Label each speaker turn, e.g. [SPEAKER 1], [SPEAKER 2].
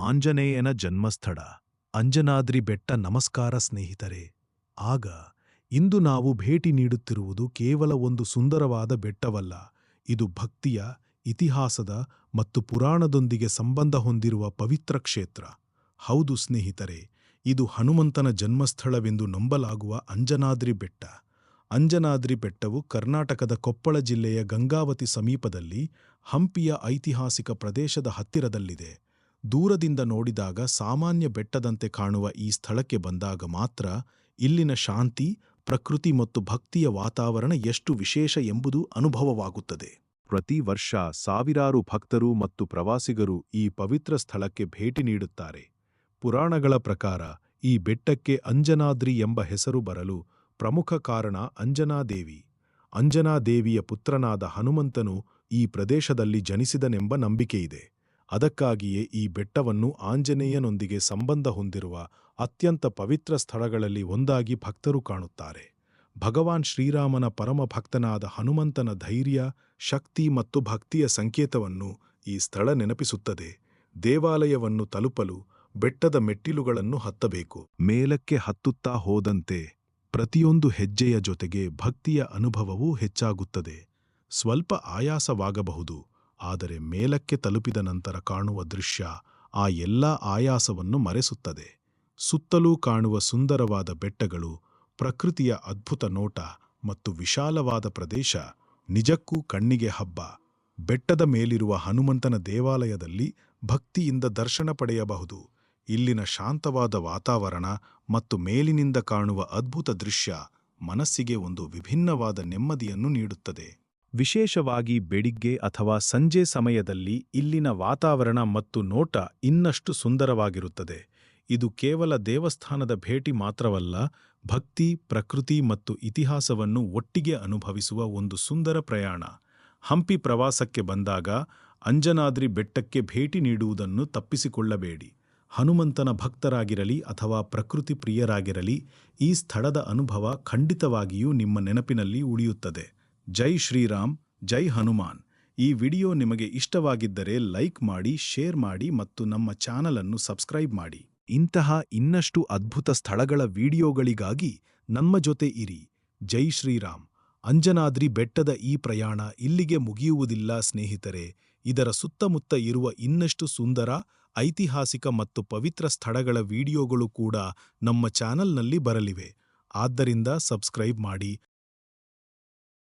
[SPEAKER 1] ಆಂಜನೇಯನ ಜನ್ಮಸ್ಥಳ ಅಂಜನಾದ್ರಿ ಬೆಟ್ಟ. ನಮಸ್ಕಾರ ಸ್ನೇಹಿತರೆ. ಇಂದು ನಾವು ಭೇಟಿ ನೀಡುತ್ತಿರುವುದು ಕೇವಲ ಒಂದು ಸುಂದರವಾದ ಬೆಟ್ಟವಲ್ಲ, ಇದು ಭಕ್ತಿಯ, ಇತಿಹಾಸದ ಮತ್ತು ಪುರಾಣದೊಂದಿಗೆ ಸಂಬಂಧ ಹೊಂದಿರುವ ಪವಿತ್ರ ಕ್ಷೇತ್ರ. ಹೌದು ಸ್ನೇಹಿತರೆ, ಇದು ಹನುಮಂತನ ಜನ್ಮಸ್ಥಳವೆಂದು ನಂಬಲಾಗುವ ಅಂಜನಾದ್ರಿ ಬೆಟ್ಟ. ಅಂಜನಾದ್ರಿ ಬೆಟ್ಟವು ಕರ್ನಾಟಕದ ಕೊಪ್ಪಳ ಜಿಲ್ಲೆಯ ಗಂಗಾವತಿ ಸಮೀಪದಲ್ಲಿ ಹಂಪಿಯ ಐತಿಹಾಸಿಕ ಪ್ರದೇಶದ ಹತ್ತಿರದಲ್ಲಿದೆ. ದೂರದಿಂದ ನೋಡಿದಾಗ ಸಾಮಾನ್ಯ ಬೆಟ್ಟದಂತೆ ಕಾಣುವ ಈ ಸ್ಥಳಕ್ಕೆ ಬಂದಾಗ ಮಾತ್ರ ಇಲ್ಲಿನ ಶಾಂತಿ, ಪ್ರಕೃತಿ ಮತ್ತು ಭಕ್ತಿಯ ವಾತಾವರಣ ಎಷ್ಟು ವಿಶೇಷ ಎಂಬುದು ಅನುಭವವಾಗುತ್ತದೆ. ಪ್ರತಿ ವರ್ಷ ಸಾವಿರಾರು ಭಕ್ತರು ಮತ್ತು ಪ್ರವಾಸಿಗರು ಈ ಪವಿತ್ರ ಸ್ಥಳಕ್ಕೆ ಭೇಟಿ ನೀಡುತ್ತಾರೆ. ಪುರಾಣಗಳ ಪ್ರಕಾರ ಈ ಬೆಟ್ಟಕ್ಕೆ ಅಂಜನಾದ್ರಿ ಎಂಬ ಹೆಸರು ಬರಲು ಪ್ರಮುಖ ಕಾರಣ ಅಂಜನಾದೇವಿ. ಅಂಜನಾದೇವಿಯ ಪುತ್ರನಾದ ಹನುಮಂತನು ಈ ಪ್ರದೇಶದಲ್ಲಿ ಜನಿಸಿದನೆಂಬ ನಂಬಿಕೆಯಿದೆ. ಅದಕ್ಕಾಗಿಯೇ ಈ ಬೆಟ್ಟವನ್ನು ಆಂಜನೇಯನೊಂದಿಗೆ ಸಂಬಂಧ ಹೊಂದಿರುವ ಅತ್ಯಂತ ಪವಿತ್ರ ಸ್ಥಳಗಳಲ್ಲಿ ಒಂದಾಗಿ ಭಕ್ತರು ಕಾಣುತ್ತಾರೆ. ಭಗವಾನ್ ಶ್ರೀರಾಮನ ಪರಮ ಭಕ್ತನಾದ ಹನುಮಂತನ ಧೈರ್ಯ, ಶಕ್ತಿ ಮತ್ತು ಭಕ್ತಿಯ ಸಂಕೇತವನ್ನು ಈ ಸ್ಥಳ ನೆನಪಿಸುತ್ತದೆ. ದೇವಾಲಯವನ್ನು ತಲುಪಲು ಬೆಟ್ಟದ ಮೆಟ್ಟಿಲುಗಳನ್ನು ಹತ್ತಬೇಕು. ಮೇಲಕ್ಕೆ ಹತ್ತುತ್ತಾ ಹೋದಂತೆ ಪ್ರತಿಯೊಂದು ಹೆಜ್ಜೆಯ ಜೊತೆಗೆ ಭಕ್ತಿಯ ಅನುಭವವೂ ಹೆಚ್ಚಾಗುತ್ತದೆ. ಸ್ವಲ್ಪ ಆಯಾಸವಾಗಬಹುದು, ಆದರೆ ಮೇಲಕ್ಕೆ ತಲುಪಿದ ನಂತರ ಕಾಣುವ ದೃಶ್ಯ ಆ ಎಲ್ಲಾ ಆಯಾಸವನ್ನು ಮರೆಸುತ್ತದೆ. ಸುತ್ತಲೂ ಕಾಣುವ ಸುಂದರವಾದ ಬೆಟ್ಟಗಳು, ಪ್ರಕೃತಿಯ ಅದ್ಭುತ ನೋಟ ಮತ್ತು ವಿಶಾಲವಾದ ಪ್ರದೇಶ ನಿಜಕ್ಕೂ ಕಣ್ಣಿಗೆ ಹಬ್ಬ. ಬೆಟ್ಟದ ಮೇಲಿರುವ ಹನುಮಂತನ ದೇವಾಲಯದಲ್ಲಿ ಭಕ್ತಿಯಿಂದ ದರ್ಶನ ಪಡೆಯಬಹುದು. ಇಲ್ಲಿನ ಶಾಂತವಾದ ವಾತಾವರಣ ಮತ್ತು ಮೇಲಿನಿಂದ ಕಾಣುವ ಅದ್ಭುತ ದೃಶ್ಯ ಮನಸ್ಸಿಗೆ ಒಂದು ವಿಭಿನ್ನವಾದ ನೆಮ್ಮದಿಯನ್ನು ನೀಡುತ್ತದೆ. ವಿಶೇಷವಾಗಿ ಬೆಳಿಗ್ಗೆ ಅಥವಾ ಸಂಜೆ ಸಮಯದಲ್ಲಿ ಇಲ್ಲಿನ ವಾತಾವರಣ ಮತ್ತು ನೋಟ ಇನ್ನಷ್ಟು ಸುಂದರವಾಗಿರುತ್ತದೆ. ಇದು ಕೇವಲ ದೇವಸ್ಥಾನದ ಭೇಟಿ ಮಾತ್ರವಲ್ಲ, ಭಕ್ತಿ, ಪ್ರಕೃತಿ ಮತ್ತು ಇತಿಹಾಸವನ್ನು ಒಟ್ಟಿಗೆ ಅನುಭವಿಸುವ ಒಂದು ಸುಂದರ ಪ್ರಯಾಣ. ಹಂಪಿ ಪ್ರವಾಸಕ್ಕೆ ಬಂದಾಗ ಅಂಜನಾದ್ರಿ ಬೆಟ್ಟಕ್ಕೆ ಭೇಟಿ ನೀಡುವುದನ್ನು ತಪ್ಪಿಸಿಕೊಳ್ಳಬೇಡಿ. ಹನುಮಂತನ ಭಕ್ತರಾಗಿರಲಿ ಅಥವಾ ಪ್ರಕೃತಿ ಪ್ರಿಯರಾಗಿರಲಿ, ಈ ಸ್ಥಳದ ಅನುಭವ ಖಂಡಿತವಾಗಿಯೂ ನಿಮ್ಮ ನೆನಪಿನಲ್ಲಿ ಉಳಿಯುತ್ತದೆ. ಜೈ ಶ್ರೀರಾಮ್, ಜೈ ಹನುಮಾನ್. ಈ ವಿಡಿಯೋ ನಿಮಗೆ ಇಷ್ಟವಾಗಿದ್ದರೆ ಲೈಕ್ ಮಾಡಿ, ಶೇರ್ ಮಾಡಿ ಮತ್ತು ನಮ್ಮ ಚಾನಲ್ ಅನ್ನು ಸಬ್ಸ್ಕ್ರೈಬ್ ಮಾಡಿ. ಇಂತಹ ಇನ್ನಷ್ಟು ಅದ್ಭುತ ಸ್ಥಳಗಳ ವಿಡಿಯೋಗಳಿಗಾಗಿ ನಮ್ಮ ಜೊತೆ ಇರಿ. ಜೈ ಶ್ರೀರಾಮ್. ಅಂಜನಾದ್ರಿ ಬೆಟ್ಟದ ಈ ಪ್ರಯಾಣ ಇಲ್ಲಿಗೆ ಮುಗಿಯುವುದಿಲ್ಲ ಸ್ನೇಹಿತರೆ. ಇದರ ಸುತ್ತಮುತ್ತ ಇರುವ ಇನ್ನಷ್ಟು ಸುಂದರ, ಐತಿಹಾಸಿಕ ಮತ್ತು ಪವಿತ್ರ ಸ್ಥಳಗಳ ವಿಡಿಯೋಗಳು ಕೂಡ ನಮ್ಮ ಚಾನಲ್ನಲ್ಲಿ ಬರಲಿವೆ. ಆದ್ದರಿಂದ ಸಬ್ಸ್ಕ್ರೈಬ್ ಮಾಡಿ